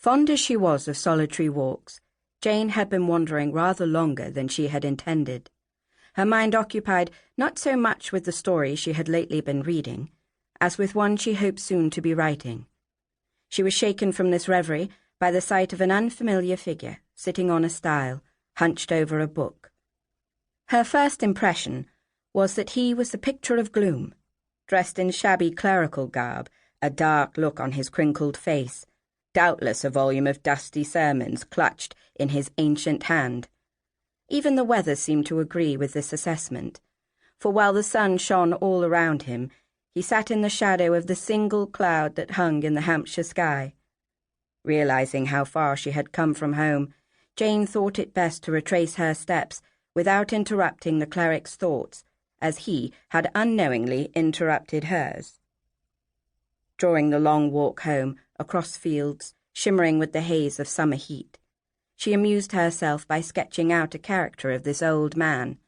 Fond as she was of solitary walks, Jayne had been wandering rather longer than she had intended, her mind occupied not so much with the story she had lately been reading, as with one she hoped soon to be writing. She was shaken from this reverie by the sight of an unfamiliar figure sitting on a stile, hunched over a book. Her first impression was that he was the picture of gloom, dressed in shabby clerical garb, a dark look on his crinkled face, doubtless a volume of dusty sermons clutched in his ancient hand. Even the weather seemed to agree with this assessment, for while the sun shone all around him, he sat in the shadow of the single cloud that hung in the Hampshire sky. Realizing how far she had come from home, Jayne thought it best to retrace her steps without interrupting the cleric's thoughts, as he had unknowingly interrupted hers. During the long walk home, across fields, shimmering with the haze of summer heat, she amused herself by sketching out a character of this old man,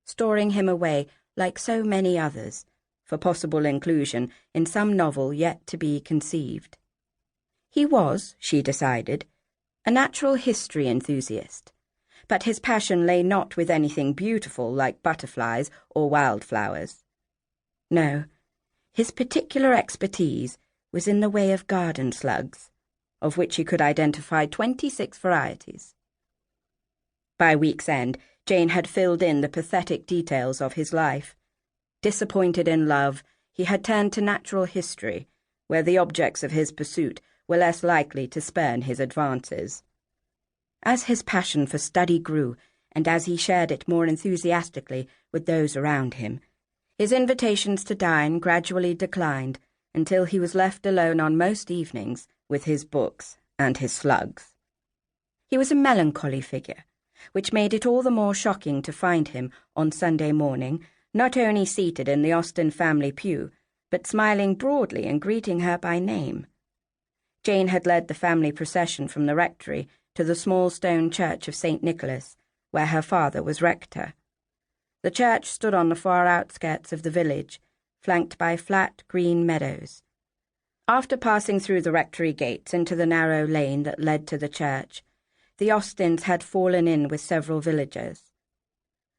storing him away, like so many others, for possible inclusion in some novel yet to be conceived. He was, she decided, a natural history enthusiast, but his passion lay not with anything beautiful like butterflies or wildflowers. No, his particular expertise was in the way of garden slugs, of which he could identify 26 varieties. By week's end, Jayne had filled in the pathetic details of his life. Disappointed in love, he had turned to natural history, where the objects of his pursuit were less likely to spurn his advances. As his passion for study grew, and as he shared it more enthusiastically with those around him, his invitations to dine gradually declined until he was left alone on most evenings with his books and his slugs. He was a melancholy figure, which made it all the more shocking to find him on Sunday morning not only seated in the Austen family pew, but smiling broadly and greeting her by name. Jayne had led the family procession from the rectory to the small stone church of St. Nicholas, where her father was rector. The church stood on the far outskirts of the village, flanked by flat green meadows. After passing through the rectory gates into the narrow lane that led to the church, the Austens had fallen in with several villagers.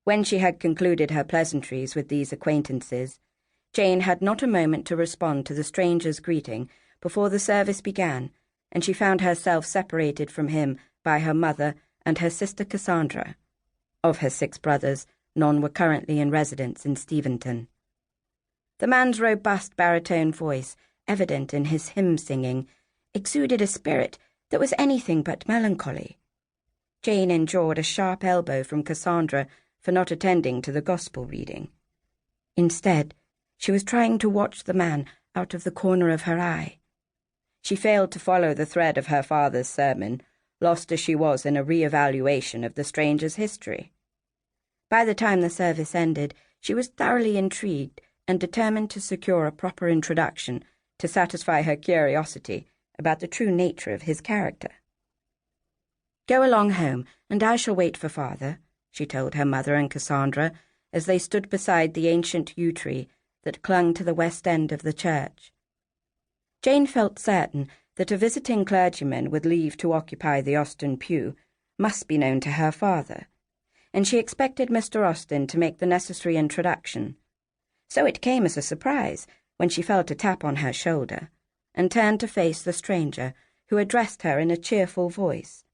When she had concluded her pleasantries with these acquaintances, Jayne had not a moment to respond to the stranger's greeting before the service began, and she found herself separated from him by her mother and her sister Cassandra. Of her 6 brothers, none were currently in residence in Steventon. The man's robust baritone voice, evident in his hymn-singing, exuded a spirit that was anything but melancholy. Jayne endured a sharp elbow from Cassandra for not attending to the gospel reading. Instead, she was trying to watch the man out of the corner of her eye. She failed to follow the thread of her father's sermon, lost as she was in a re-evaluation of the stranger's history. By the time the service ended, she was thoroughly intrigued and determined to secure a proper introduction to satisfy her curiosity about the true nature of his character. "Go along home, and I shall wait for father," she told her mother and Cassandra as they stood beside the ancient yew tree that clung to the west end of the church. Jayne felt certain that a visiting clergyman with leave to occupy the Austen pew must be known to her father, and she expected Mr. Austen to make the necessary introduction. So it came as a surprise when she felt a tap on her shoulder, and turned to face the stranger, who addressed her in a cheerful voice.